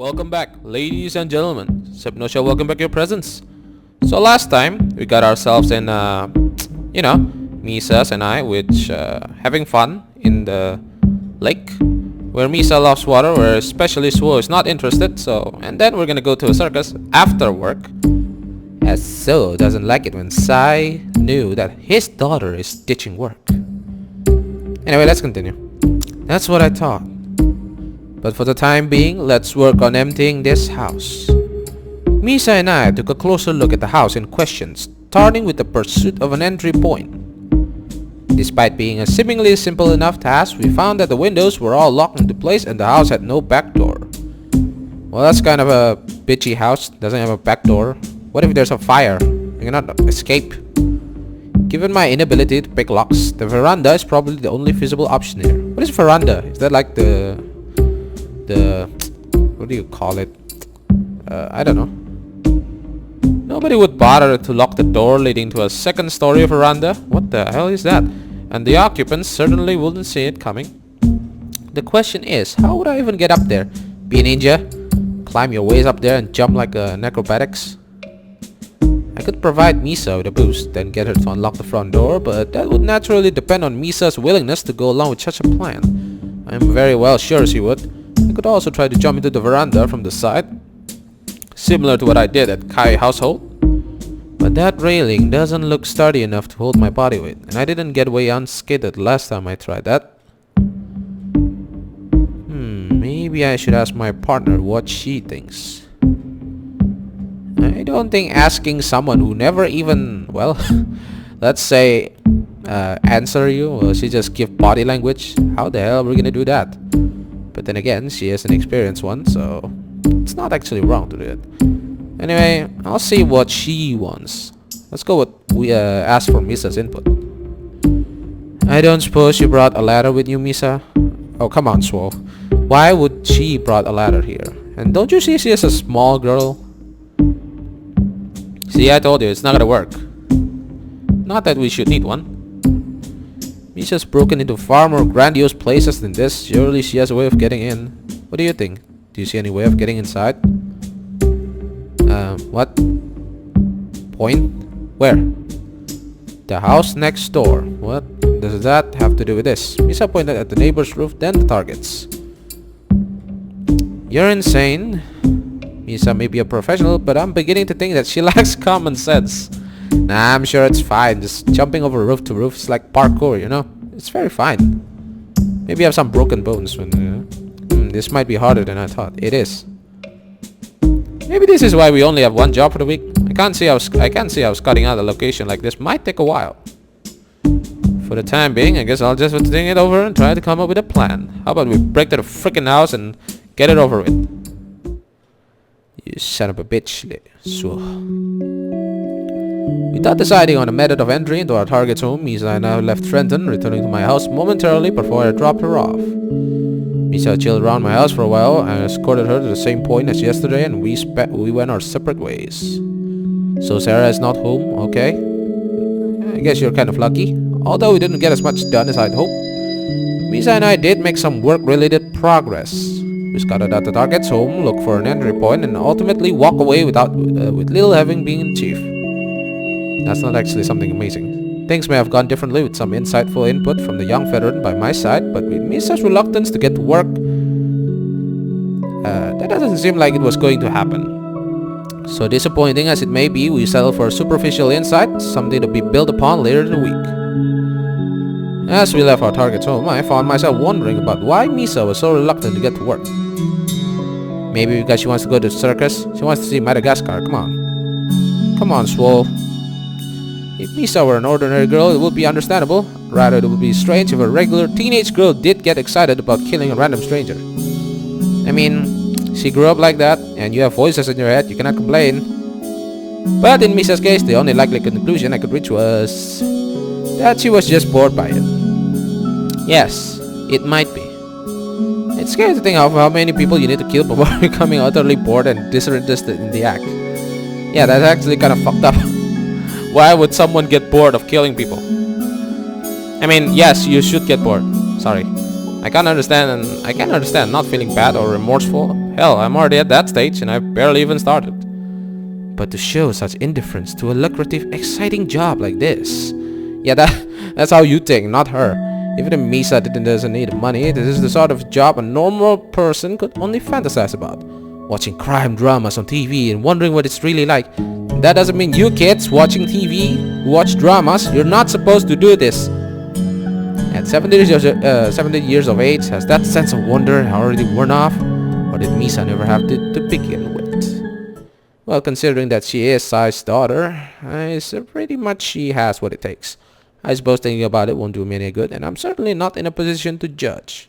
Welcome back, ladies and gentlemen. SepNoSia, welcome back your presence. So last time we got ourselves in, Misas and I, which having fun in the lake, where Misa loves water, where especially Suoh is not interested. So, and then we're gonna go to a circus after work, as Suoh doesn't like it when Sai knew that his daughter is ditching work. Anyway, let's continue. That's what I thought. But for the time being, let's work on emptying this house. Misa and I took a closer look at the house in question, starting with the pursuit of an entry point. Despite being a seemingly simple enough task, we found that the windows were all locked into place and the house had no back door. Well, that's kind of a bitchy house, doesn't have a back door. What if there's a fire? I cannot escape. Given my inability to pick locks, the veranda is probably the only feasible option here. What is veranda? Is that like the what do you call it? I don't know. Nobody would bother to lock the door leading to a second story veranda. What the hell is that? And the occupants certainly wouldn't see it coming. The question is, how would I even get up there? Be a ninja? Climb your ways up there and jump like an acrobatics? I could provide Misa with a boost, then get her to unlock the front door, but that would naturally depend on Misa's willingness to go along with such a plan. I'm very well sure she would. I could also try to jump into the veranda from the side, similar to what I did at Kai household. But that railing doesn't look sturdy enough to hold my body weight, and I didn't get away unscathed last time I tried that. Maybe I should ask my partner what she thinks. I don't think asking someone who never even, well, let's say, answer you, or she just give body language, how the hell are we gonna do that? But then again, she is an experienced one, so it's not actually wrong to do it. Anyway, I'll see what she wants. Let's go with ask for Misa's input. I don't suppose you brought a ladder with you, Misa? Oh, come on, Suoh. Why would she brought a ladder here? And don't you see she is a small girl? See, I told you, it's not gonna work. Not that we should need one. Misa's broken into far more grandiose places than this. Surely she has a way of getting in. What do you think? Do you see any way of getting inside? What? Point? Where? The house next door. What does that have to do with this? Misa pointed at the neighbor's roof, then the targets. You're insane. Misa may be a professional, but I'm beginning to think that she lacks common sense. Nah, I'm sure it's fine. Just jumping over roof to roof is like parkour, you know? It's very fine. Maybe I have some broken bones when... this might be harder than I thought. It is. Maybe this is why we only have one job for the week. I can't see how cutting out a location like this might take a while. For the time being, I guess I'll just think it over and try to come up with a plan. How about we break to the freaking house and get it over with? You son of a bitch, Suoh. Without deciding on a method of entry into our target's home, Misa and I left Trenton, returning to my house momentarily before I dropped her off. Misa chilled around my house for a while. I escorted her to the same point as yesterday, and we went our separate ways. So Sara is not home, okay? I guess you're kind of lucky. Although we didn't get as much done as I'd hoped, Misa and I did make some work-related progress. We scouted out the target's home, looked for an entry point, and ultimately walk away with little having been achieved. That's not actually something amazing. Things may have gone differently with some insightful input from the young veteran by my side, but with Misa's reluctance to get to work, that doesn't seem like it was going to happen. So disappointing as it may be, we settled for a superficial insight, something to be built upon later in the week. As we left our target's home, I found myself wondering about why Misa was so reluctant to get to work. Maybe because she wants to go to the circus? She wants to see Madagascar, come on. Come on, Suoh. If Misa were an ordinary girl, it would be understandable. Rather, it would be strange if a regular teenage girl did get excited about killing a random stranger. I mean, she grew up like that, and you have voices in your head, you cannot complain. But in Misa's case, the only likely conclusion I could reach was that she was just bored by it. Yes, it might be. It's scary to think of how many people you need to kill before becoming utterly bored and disinterested in the act. Yeah, that's actually kind of fucked up. Why would someone get bored of killing people? I mean, yes, you should get bored. Sorry. I can't understand not feeling bad or remorseful. Hell, I'm already at that stage and I've barely even started. But to show such indifference to a lucrative, exciting job like this... Yeah, that's how you think, not her. Even if Misa doesn't need money, this is the sort of job a normal person could only fantasize about. Watching crime dramas on TV and wondering what it's really like. That doesn't mean you kids watching TV, who watch dramas, you're not supposed to do this. At 70 years of age, has that sense of wonder already worn off? Or did Misa never have to begin with? Well, considering that she is Sai's daughter, pretty much she has what it takes. I suppose thinking about it won't do me any good, and I'm certainly not in a position to judge.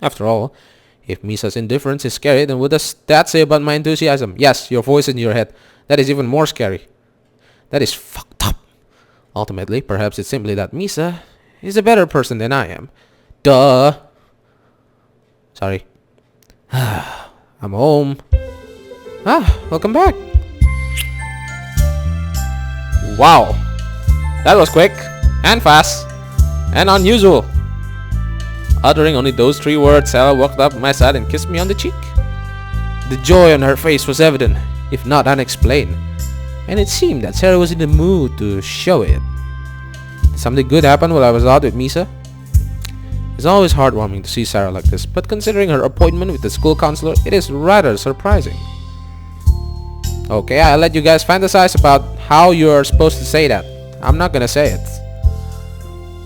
After all, if Misa's indifference is scary, then what does that say about my enthusiasm? Yes, your voice in your head. That is even more scary. That is fucked up. Ultimately, perhaps it's simply that Misa is a better person than I am. Duh. Sorry. I'm home. Welcome back. Wow. That was quick, and fast, and unusual. Uttering only those 3 words, Sara walked up my side and kissed me on the cheek. The joy on her face was evident, if not unexplained, and it seemed that Sara was in the mood to show it. Did something good happen while I was out with Misa? It's always heartwarming to see Sara like this, but considering her appointment with the school counselor, it is rather surprising. Okay, I'll let you guys fantasize about how you're supposed to say that. I'm not gonna say it.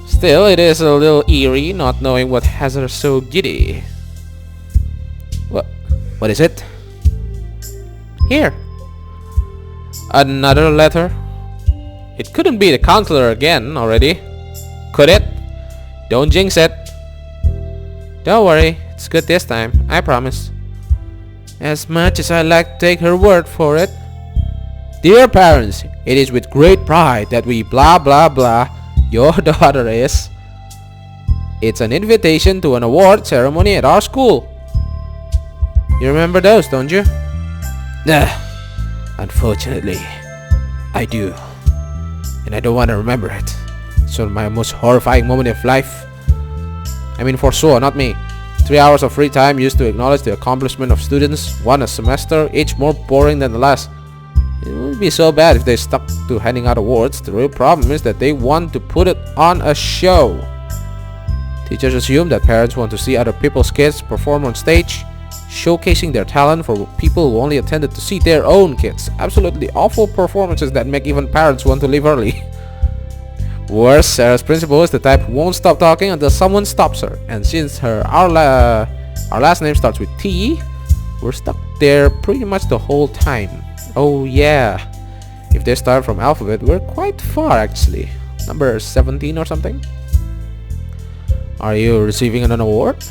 Still, it is a little eerie not knowing what has her so giddy. What is it? Here. Another letter? It couldn't be the counselor again already. Could it? Don't jinx it. Don't worry, it's good this time, I promise. As much as I like to take her word for it. Dear parents, it is with great pride that we blah blah blah your daughter is. It's an invitation to an award ceremony at our school. You remember those, don't you? Unfortunately, I do. And I don't want to remember it. It's one of my most horrifying moment of life. I mean for Suoh, not me. 3 hours of free time used to acknowledge the accomplishment of students, one a semester, each more boring than the last. It would be so bad if they stuck to handing out awards. The real problem is that they want to put it on a show. Teachers assume that parents want to see other people's kids perform on stage, showcasing their talent for people who only attended to see their own kids. Absolutely awful performances that make even parents want to leave early. Worse, Sara's principal is the type who won't stop talking until someone stops her. And since our last name starts with T, we're stuck there pretty much the whole time. Oh yeah, if they start from alphabet, we're quite far actually. Number 17 or something. Are you receiving an award?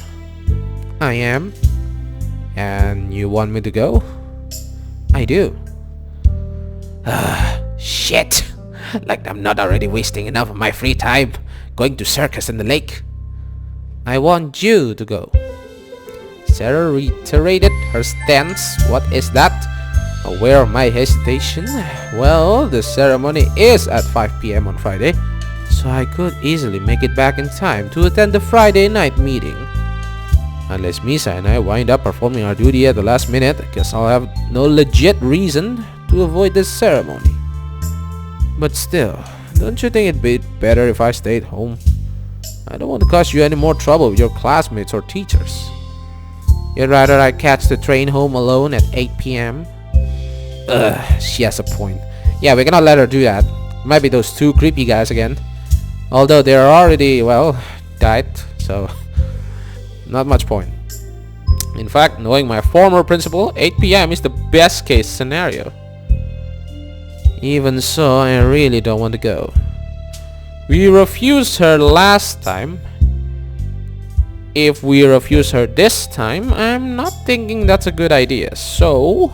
I am. And you want me to go? I do. Shit. Like I'm not already wasting enough of my free time going to Circus in the lake. I want you to go. Sara reiterated her stance. What is that? Aware of my hesitation? Well, the ceremony is at 5 PM on Friday, so I could easily make it back in time to attend the Friday night meeting. Unless Misa and I wind up performing our duty at the last minute, I guess I'll have no legit reason to avoid this ceremony. But still, don't you think it'd be better if I stayed home? I don't want to cause you any more trouble with your classmates or teachers. You'd rather I catch the train home alone at 8 PM? She has a point. Yeah, we cannot let her do that. Might be those 2 creepy guys again. Although they're already, well, died, so not much point. In fact, knowing my former principal, 8 PM is the best case scenario. Even so, I really don't want to go. We refused her last time. If we refuse her this time, I'm not thinking that's a good idea. So,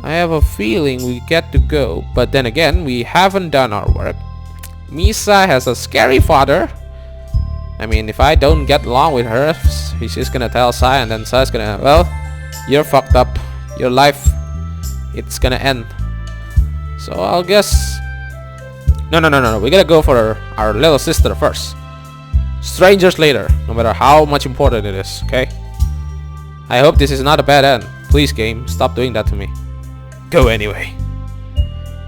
I have a feeling we get to go. But then again, we haven't done our work. Misa has a scary father. I mean, if I don't get along with her, she's just gonna tell Sai, and then Sai's gonna, well, you're fucked up. Your life, it's gonna end. So I'll guess... No. We gotta go for our little sister first. strangers later, no matter how much important it is, okay? I hope this is not a bad end. Please, game, stop doing that to me. Go anyway.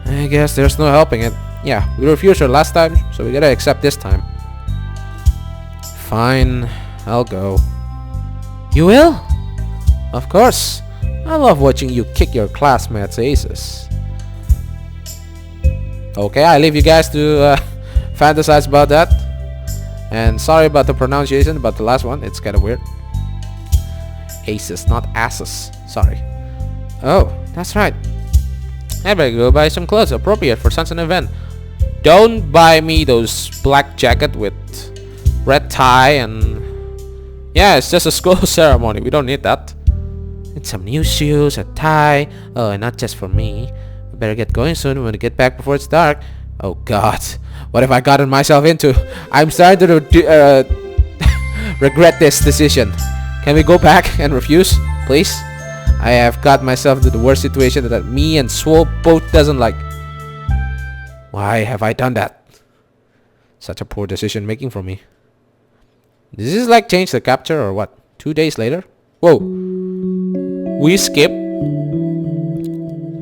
I guess there's no helping it. Yeah, we refused her last time, so we gotta accept this time. Fine, I'll go. You will? Of course. I love watching you kick your classmates' aces. Okay, I leave you guys to fantasize about that. And sorry about the pronunciation, but the last one, it's kind of weird. Aces, not asses. Sorry. Oh, that's right. I better go buy some clothes appropriate for such an event. Don't buy me those black jacket with red tie and... Yeah, it's just a school ceremony. We don't need that. It's some new shoes, a tie. Oh, and not just for me. I better get going soon. When we get back before it's dark. Oh God, what have I gotten myself into? I'm starting to regret this decision. Can we go back and refuse, please? I have got myself into the worst situation that me and Suoh both doesn't like. Why have I done that? Such a poor decision making from me. Does this like change the capture or what? 2 days later? Whoa. We skip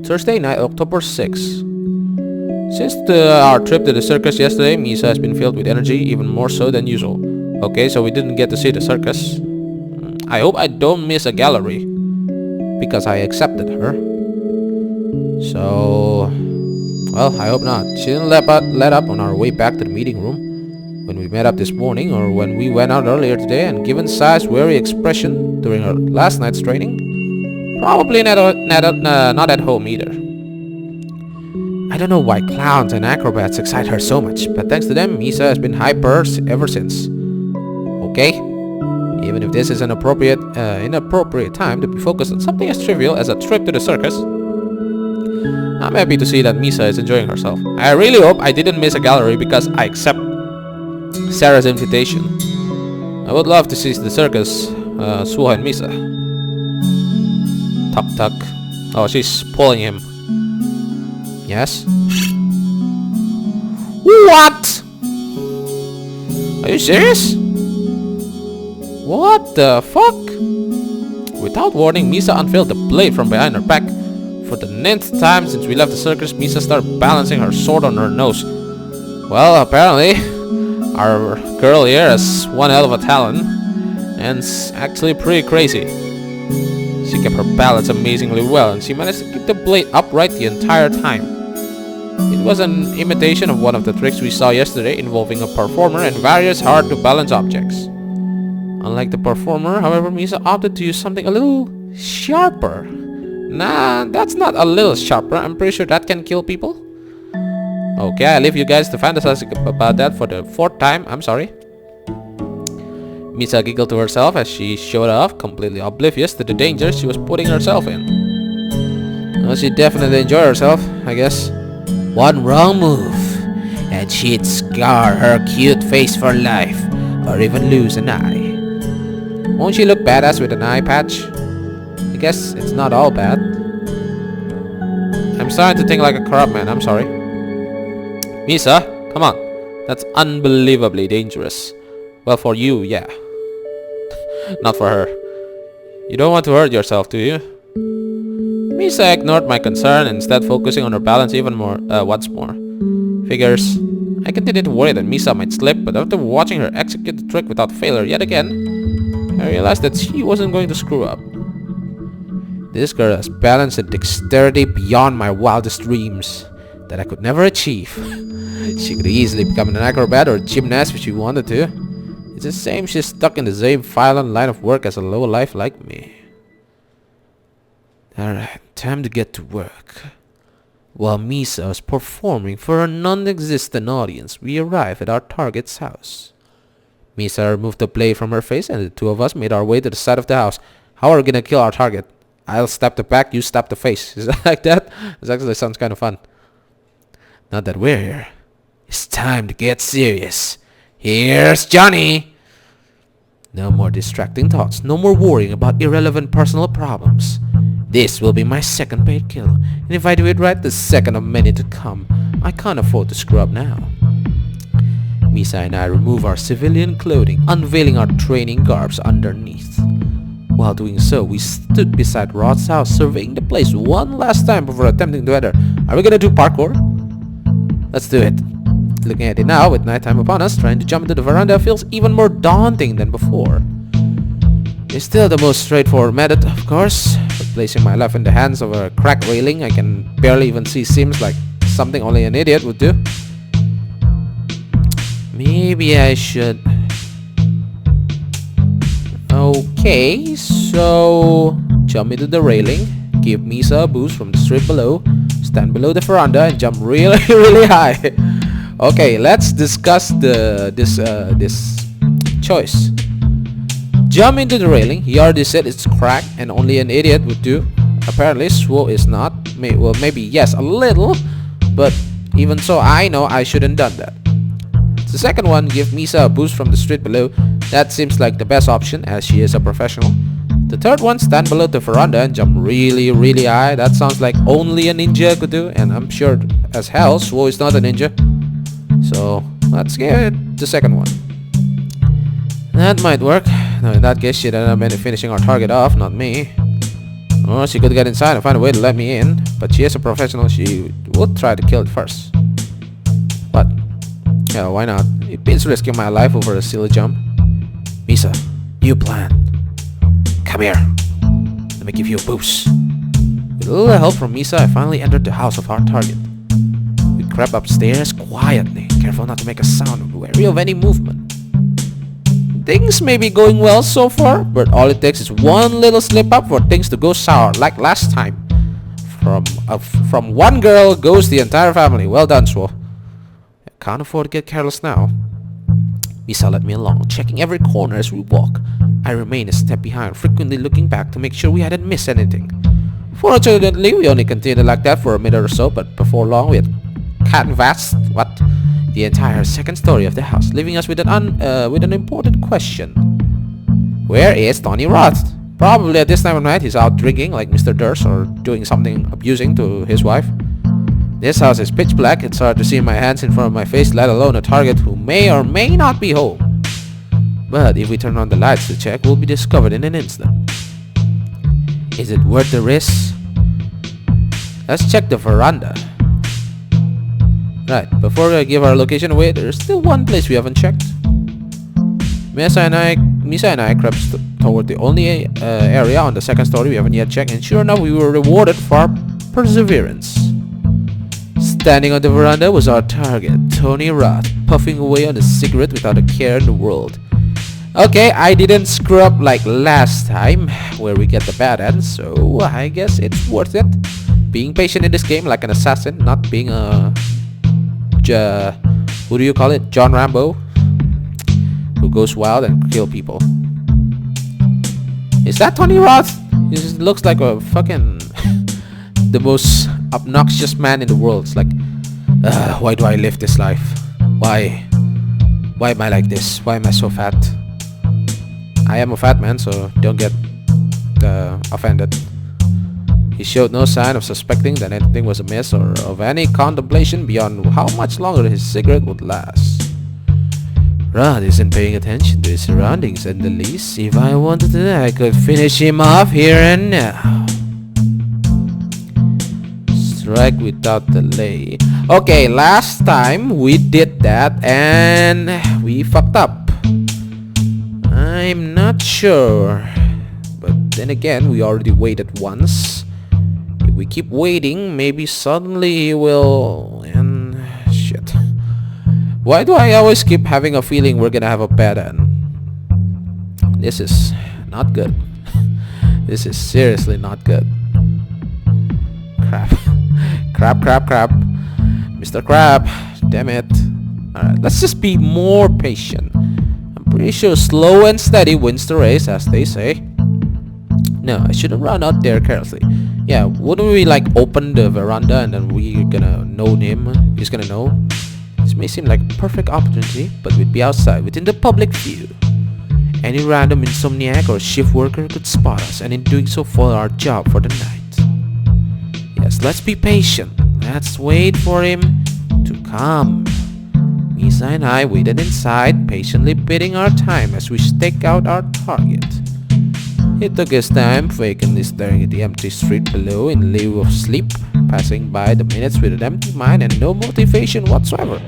Thursday night, October 6th. Since our trip to the circus yesterday, Misa has been filled with energy, even more so than usual. Okay, so we didn't get to see the circus. I hope I don't miss a gallery, because I accepted her. So, well, I hope not. She didn't let up on our way back to the meeting room when we met up this morning, or when we went out earlier today, and given Sai's wary expression during her last night's training, probably not at home either. I don't know why clowns and acrobats excite her so much, but thanks to them, Misa has been hyper ever since. Okay? Even if this is an inappropriate time to be focused on something as trivial as a trip to the circus, I'm happy to see that Misa is enjoying herself. I really hope I didn't miss a gallery because I accept Sara's invitation. I would love to see the circus, Suoh and Misa. Tuck tuck. Oh, she's pulling him. Yes? What? Are you serious? What the fuck? Without warning, Misa unveiled the blade from behind her back. For the 9th time since we left the circus, Misa started balancing her sword on her nose. Well, apparently, our girl here has one hell of a talent, and it's actually pretty crazy. She kept her balance amazingly well, and she managed to keep the blade upright the entire time. It was an imitation of one of the tricks we saw yesterday, involving a performer and various hard-to-balance objects. Unlike the performer, however, Misa opted to use something a little sharper. Nah, that's not a little sharper. I'm pretty sure that can kill people. Okay, I leave you guys to fantasize about that for the 4th time. I'm sorry. Misa giggled to herself as she showed off, completely oblivious to the danger she was putting herself in. Well, she definitely enjoyed herself, I guess. One wrong move, and she'd scar her cute face for life, or even lose an eye. Won't she look badass with an eye patch? I guess it's not all bad. I'm starting to think like a corrupt man, I'm sorry. Misa, come on. That's unbelievably dangerous. Well, for you, yeah. Not for her. You don't want to hurt yourself, do you? Misa ignored my concern and instead focusing on her balance even more, once more. Figures. I continued to worry that Misa might slip, but after watching her execute the trick without failure yet again, I realized that she wasn't going to screw up. This girl has balance and dexterity beyond my wildest dreams that I could never achieve. She could easily become an acrobat or gymnast if she wanted to. It's a shame she's stuck in the same violent line of work as a lowlife like me. Alright, time to get to work. While Misa was performing for a non-existent audience, we arrived at our target's house. Misa removed the blade from her face and the two of us made our way to the side of the house. How are we gonna kill our target? I'll stab the back, you stab the face. Is that like that? This actually sounds kind of fun. Not that we're here. It's time to get serious. Here's Johnny! No more distracting thoughts. No more worrying about irrelevant personal problems. This will be my second paid kill. And if I do it right, the second of many to come. I can't afford to screw up now. Misa and I remove our civilian clothing, unveiling our training garbs underneath. While doing so, we stood beside Rod's house, surveying the place one last time before attempting to enter. Are we gonna do parkour? Let's do it. Looking at it now, with nighttime upon us, trying to jump into the veranda feels even more daunting than before. It's still the most straightforward method, of course, but placing my life in the hands of a cracked railing I can barely even see seems like something only an idiot would do. Maybe I should... Okay, so... jump into the railing, give Misa a boost from the street below, stand below the veranda and jump really, really high. Okay, let's discuss this choice. Jump into the railing. He already said it's cracked and only an idiot would do. Apparently Suoh is not. Well, maybe yes, a little, but even so, I know I shouldn't done that. The second one, give Misa a boost from the street below. That seems like the best option as she is a professional. The third one, stand below the veranda and jump really, really high. That sounds like only a ninja could do, and I'm sure as hell Suoh is not a ninja. So let's get the second one. That might work. No, in that case, she'd end up finishing our target off, not me. Or she could get inside and find a way to let me in, but she is a professional. She would try to kill it first. But yeah, why not? It beats risking my life over a silly jump. Misa, new plan. Come here. Let me give you a boost. With a little help from Misa, I finally entered the house of our target. We crept upstairs quietly, careful not to make a sound, wary of any movement. Things may be going well so far, but all it takes is one little slip up for things to go sour, like last time. From one girl goes the entire family. Well done, Suoh. I can't afford to get careless now. Misa led me along, checking every corner as we walk. I remained a step behind, frequently looking back to make sure we hadn't missed anything. Fortunately, we only continued like that for a minute or so, but before long we had canvassed the entire second story of the house, leaving us with an important question. Where is Tony Roth? Probably at this time of night he's out drinking like Mr. Durst or doing something abusing to his wife. This house is pitch black. It's hard to see my hands in front of my face, let alone a target who may or may not be home. But if we turn on the lights to check, we'll be discovered in an instant. Is it worth the risk? Let's check the veranda. Right, before I give our location away, there's still one place we haven't checked. Misa and I crept toward the only area on the second story we haven't yet checked, and sure enough, we were rewarded for our perseverance. Standing on the veranda was our target, Tony Roth, puffing away on a cigarette without a care in the world. Okay, I didn't screw up like last time, where we get the bad end, so I guess it's worth it. Being patient in this game like an assassin, not being a... who do you call it? John Rambo? Who goes wild and kill people. Is that Tony Roth? He just looks like a fucking... the most obnoxious man in the world. It's like, why do I live this life? Why am I like this? Why am I so fat? I am a fat man, so don't get offended. He showed no sign of suspecting that anything was amiss or of any contemplation beyond how much longer his cigarette would last. Rod isn't paying attention to his surroundings in the least. If I wanted to, I could finish him off here and now. Strike without delay. Okay, last time we did that and we fucked up. I'm not sure. But then again, we already waited once. If we keep waiting, maybe suddenly he will... and... shit. Why do I always keep having a feeling we're gonna have a bad end? This is not good. This is seriously not good. Crap. Crap. Mr. Crab. Damn it. Alright, let's just be more patient. I'm pretty sure slow and steady wins the race, as they say. No, I shouldn't run out there carelessly. Yeah, wouldn't we like open the veranda and then we're gonna know him? He's gonna know. This may seem like a perfect opportunity, but we'd be outside within the public view. Any random insomniac or shift worker could spot us, and in doing so follow our job for the night. Yes, let's be patient. Let's wait for him to come. Misa and I waited inside, patiently biding our time as we staked out our target. He took his time, vacantly staring at the empty street below in lieu of sleep, passing by the minutes with an empty mind and no motivation whatsoever.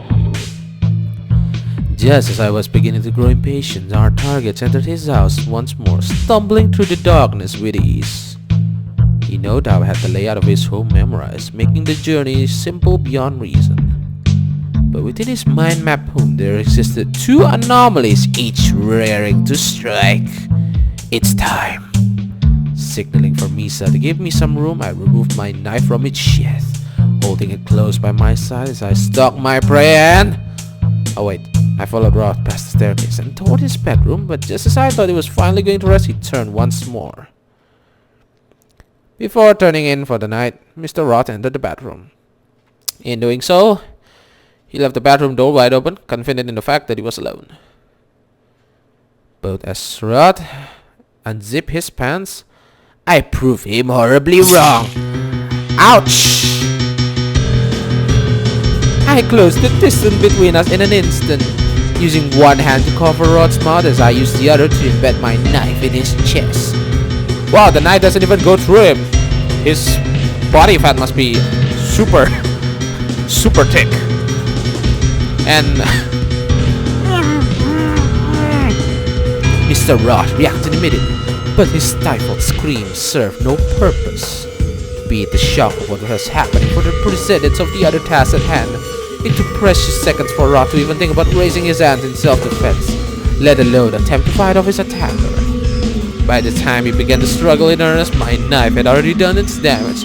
Just as I was beginning to grow impatient, our target entered his house once more, stumbling through the darkness with ease. He no doubt had the layout of his home memorized, making the journey simple beyond reason. But within his mind map home there existed two anomalies, each raring to strike. It's time. Signaling for Misa to give me some room, I removed my knife from its sheath, holding it close by my side as I stalked my prey and... Oh wait, I followed Roth past the staircase and toward his bedroom, but just as I thought he was finally going to rest, he turned once more. Before turning in for the night, Mr. Roth entered the bathroom. In doing so, he left the bathroom door wide open, confident in the fact that he was alone. But as Roth unzipped his pants, I proved him horribly wrong. Ouch! I closed the distance between us in an instant, using one hand to cover Rod's mouth as I used the other to embed my knife in his chest. Wow, the knife doesn't even go through him. His body fat must be super thick. And Mr. Roth reacted immediately, but his stifled screams served no purpose. Be it the shock of what was happening or the precedence of the other task at hand, it took precious seconds for Roth to even think about raising his hand in self-defense, let alone attempt to fight off his attacker. By the time he began to struggle in earnest, my knife had already done its damage,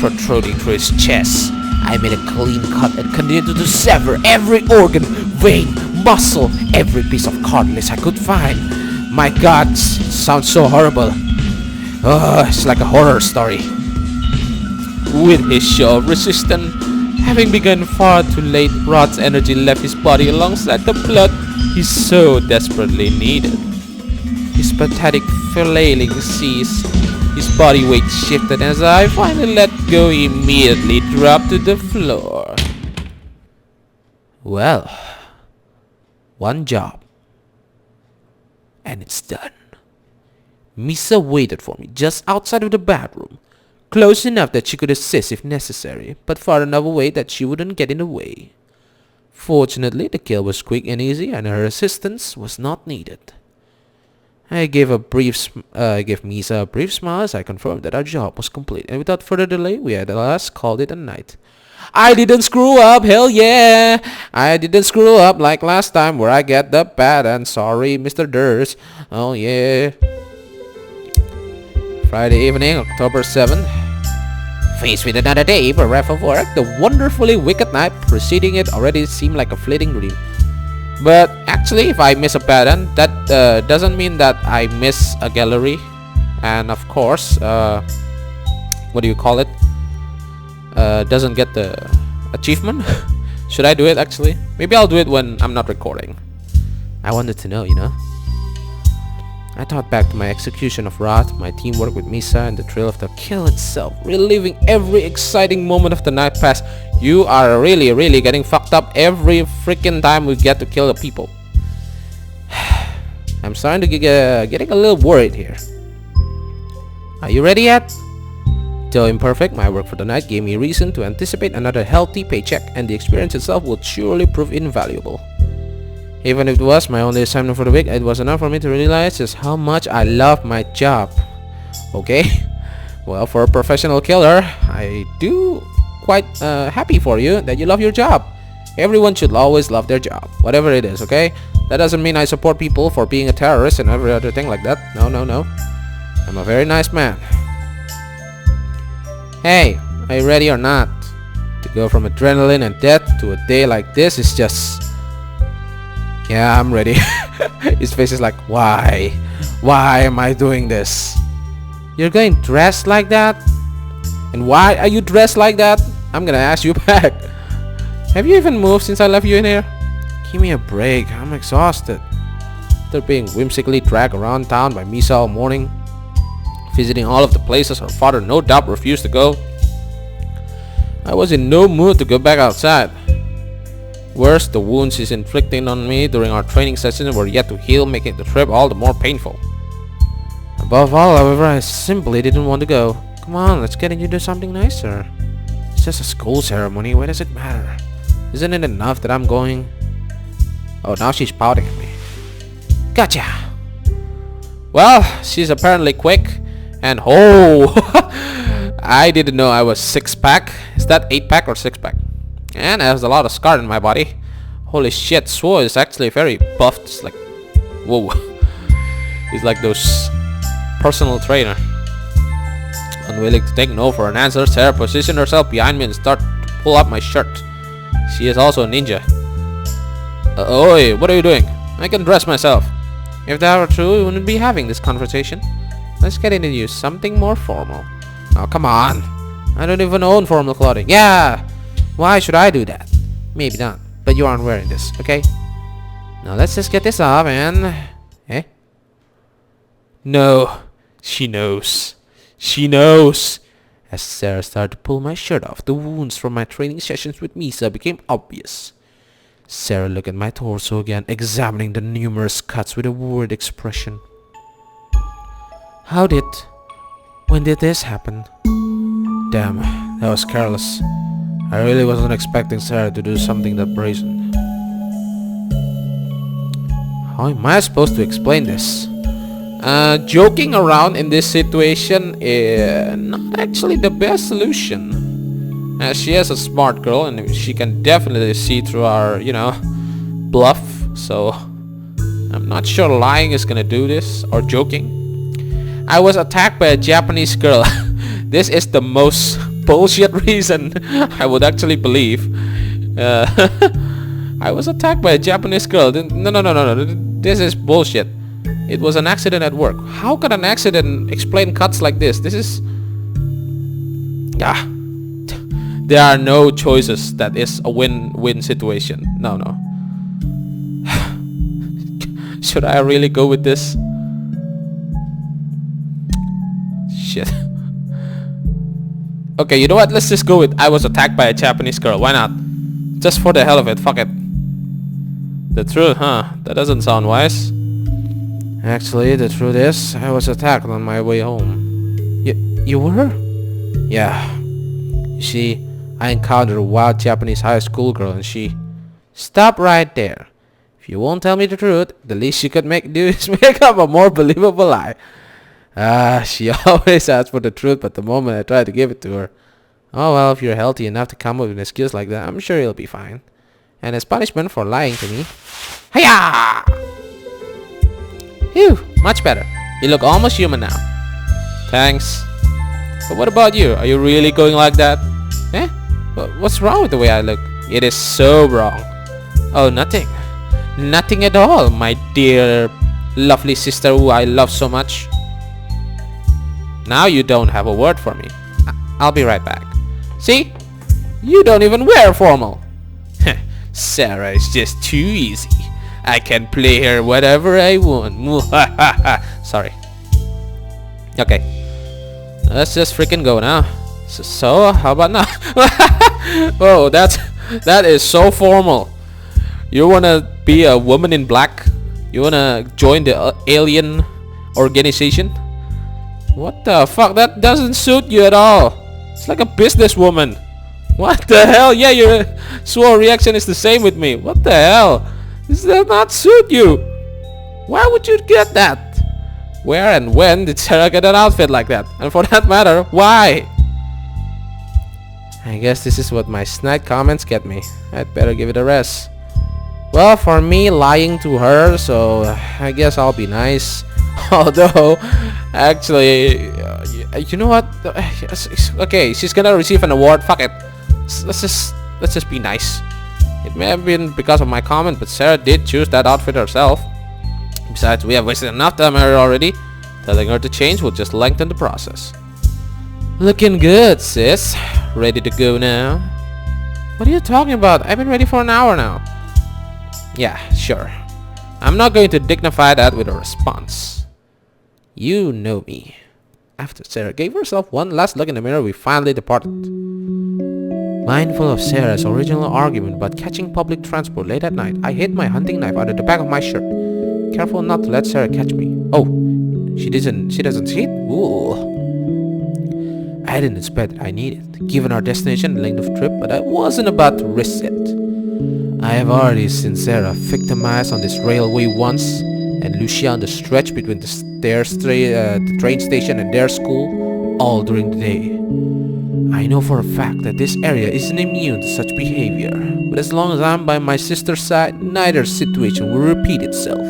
protruding through his chest. I made a clean cut and continued to sever every organ, vein, muscle, every piece of cartilage I could find. My God, sounds so horrible. Oh, it's like a horror story. With his show of resistance having begun far too late, Rod's energy left his body alongside the blood he so desperately needed. His pathetic flailing ceased. His body weight shifted, and as I finally let go, he immediately dropped to the floor. Well, one job, and it's done. Misa waited for me just outside of the bathroom, close enough that she could assist if necessary, but far enough away that she wouldn't get in the way. Fortunately, the kill was quick and easy, and her assistance was not needed. I gave Misa a brief smile as I confirmed that our job was complete, and without further delay, we had at last called it a night. I didn't screw up, hell yeah! I didn't screw up like last time where I get the bad and sorry, Mr. Durst. Oh yeah. Friday evening, October 7th. Faced with another day for ref of work, the wonderfully wicked night preceding it already seemed like a fleeting dream. But actually, if I miss a pattern, that doesn't mean that I miss a gallery. And of course, what do you call it? Doesn't get the achievement. Should I do it actually? Maybe I'll do it when I'm not recording. I wanted to know, you know. I thought back to my execution of Roth, my teamwork with Misa, and the thrill of the kill itself, reliving every exciting moment of the night past. You are really getting fucked up every freaking time we get to kill the people. I'm starting to getting a little worried here. Are you ready yet? Though imperfect, my work for the night gave me reason to anticipate another healthy paycheck, and the experience itself would surely prove invaluable. Even if it was my only assignment for the week, it was enough for me to realize just how much I love my job. Okay? Well, for a professional killer, I do quite happy for you that you love your job. Everyone should always love their job, whatever it is, okay? That doesn't mean I support people for being a terrorist and every other thing like that. No. I'm a very nice man. Hey, are you ready or not? To go from adrenaline and death to a day like this is just... Yeah, I'm ready. His face is like, why? Why am I doing this? You're going dressed like that? And why are you dressed like that? I'm gonna ask you back. Have you even moved since I left you in here? Give me a break, I'm exhausted. After being whimsically dragged around town by Misa all morning, visiting all of the places her father no doubt refused to go, I was in no mood to go back outside. Worse, the wounds she's inflicting on me during our training sessions were yet to heal, making the trip all the more painful. Above all, however, I simply didn't want to go. Come on, let's get into something nicer. It's just a school ceremony, why does it matter? Isn't it enough that I'm going? Oh, now she's pouting at me. Gotcha! Well, she's apparently quick. And oh, I didn't know I was 6-pack. Is that 8-pack or 6-pack? And I have a lot of scar in my body. Holy shit, Suoh is actually very buffed. It's like, whoa. He's like those personal trainer. Unwilling to take no for an answer, Sara positioned herself behind me and started to pull up my shirt. She is also a ninja. Oi, what are you doing? I can dress myself. If that were true, we wouldn't be having this conversation. Let's get into you something more formal. Oh, come on. I don't even own formal clothing. Yeah! Why should I do that? Maybe not. But you aren't wearing this, okay? Now let's just get this off and... Eh? No. She knows. She knows. As Sara started to pull my shirt off, the wounds from my training sessions with Misa became obvious. Sara looked at my torso again, examining the numerous cuts with a worried expression. When did this happen? Damn, that was careless. I really wasn't expecting Sara to do something that brazen. How am I supposed to explain this? Joking around in this situation is not actually the best solution. She is a smart girl and she can definitely see through our, bluff. So I'm not sure lying is gonna do this, or joking. I was attacked by a Japanese girl. This is the most bullshit reason I would actually believe. I was attacked by a Japanese girl. No. This is bullshit. It was an accident at work. How can an accident explain cuts like this? This is... There are no choices. That is a win-win situation. No. Should I really go with this? Shit. Okay, you know what? Let's just go with I was attacked by a Japanese girl. Why not? Just for the hell of it. Fuck it. The truth, huh? That doesn't sound wise. Actually, the truth is, I was attacked on my way home. You were? Yeah. You see, I encountered a wild Japanese high school girl and she... Stop right there. If you won't tell me the truth, the least you could do is make up a more believable lie. She always asks for the truth, but the moment I try to give it to her... Oh well, if you're healthy enough to come up with an excuse like that, I'm sure you'll be fine. And as punishment for lying to me... Hiya! Phew, much better. You look almost human now. Thanks. But what about you? Are you really going like that? Eh? What's wrong with the way I look? It is so wrong. Oh, nothing. Nothing at all, my dear lovely sister who I love so much. Now you don't have a word for me. I'll be right back. See? You don't even wear formal. Sara is just too easy. I can play her whatever I want. Sorry. Okay. Let's just freaking go now. So how about now? Oh, that is so formal. You wanna be a woman in black? You wanna join the alien organization? What the fuck? That doesn't suit you at all. It's like a businesswoman. What the hell? Yeah, your Suoh reaction is the same with me. What the hell? Does that not suit you? Why would you get that? Where and when did Sara get an outfit like that? And for that matter, why? I guess this is what my snide comments get me. I'd better give it a rest. Well, for me, lying to her, so I guess I'll be nice. Although, actually, you know what? Okay, she's gonna receive an award. Fuck it. Let's just be nice. It may have been because of my comment, but Sara did choose that outfit herself. Besides, we have wasted enough time on her already. Telling her to change will just lengthen the process. Looking good, sis. Ready to go now? What are you talking about? I've been ready for an hour now. Yeah, sure. I'm not going to dignify that with a response. You know me. After Sara gave herself one last look in the mirror, we finally departed. Mindful of Sarah's original argument about catching public transport late at night, I hid my hunting knife under the back of my shirt, careful not to let Sarah catch me. Oh, she doesn't see it? Ooh. I didn't expect I needed, given our destination and length of trip, but I wasn't about to risk it. I have already seen Sarah victimized on this railway once, and Lucia on the stretch between the train station and their school, all during the day. I know for a fact that this area isn't immune to such behavior, but as long as I'm by my sister's side, neither situation will repeat itself.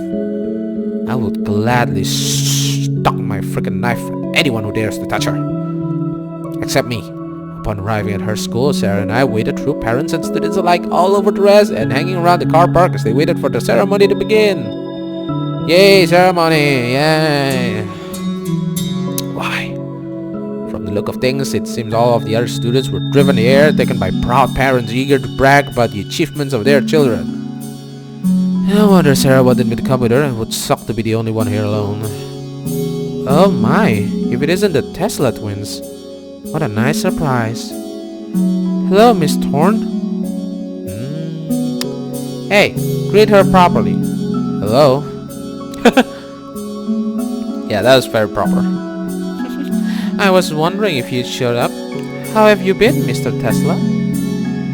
I would gladly stuck my frickin' knife at anyone who dares to touch her. Except me. Upon arriving at her school, Sarah and I waited through parents and students alike all over the rest and hanging around the car park as they waited for the ceremony to begin. Yay, ceremony! Yay! Why? From the look of things, it seems all of the other students were driven here, taken by proud parents eager to brag about the achievements of their children. No wonder Sarah wanted me to come with her. It would suck to be the only one here alone. Oh my, if it isn't the Tesla twins. What a nice surprise. Hello, Miss Thorne. Hey, greet her properly. Hello. Yeah, that was very proper. I was wondering if you'd showed up. How have you been, Mr. Tesla?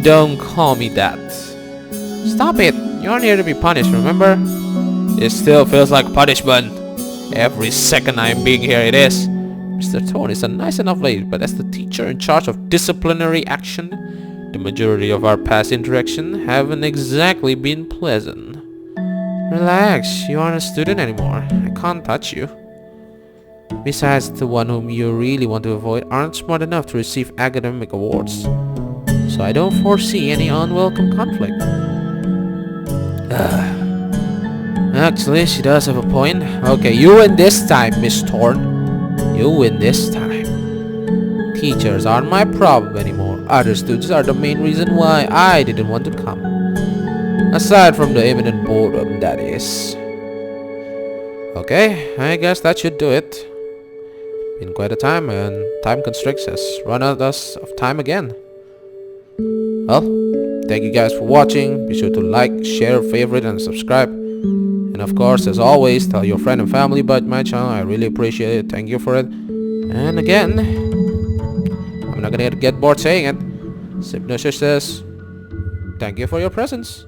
Don't call me that. Stop it. You aren't here to be punished, remember? It still feels like punishment. Every second I'm being here it is. Mr. Thorne is a nice enough lady, but as the teacher in charge of disciplinary action, the majority of our past interaction haven't exactly been pleasant. Relax, you aren't a student anymore. I can't touch you. Besides, the one whom you really want to avoid aren't smart enough to receive academic awards. So I don't foresee any unwelcome conflict. Actually, she does have a point. Okay, you win this time, Miss Thorne. You win this time. Teachers aren't my problem anymore. Other students are the main reason why I didn't want to come. Aside from the imminent boredom, that is. Okay, I guess that should do it. Been quite a time, and time constricts has run out of time again. Well, thank you guys for watching. Be sure to like, share, favorite, and subscribe. And of course, as always, tell your friend and family about my channel. I really appreciate it. Thank you for it. And again, I'm not gonna get bored saying it. SepNoSia says, thank you for your presence.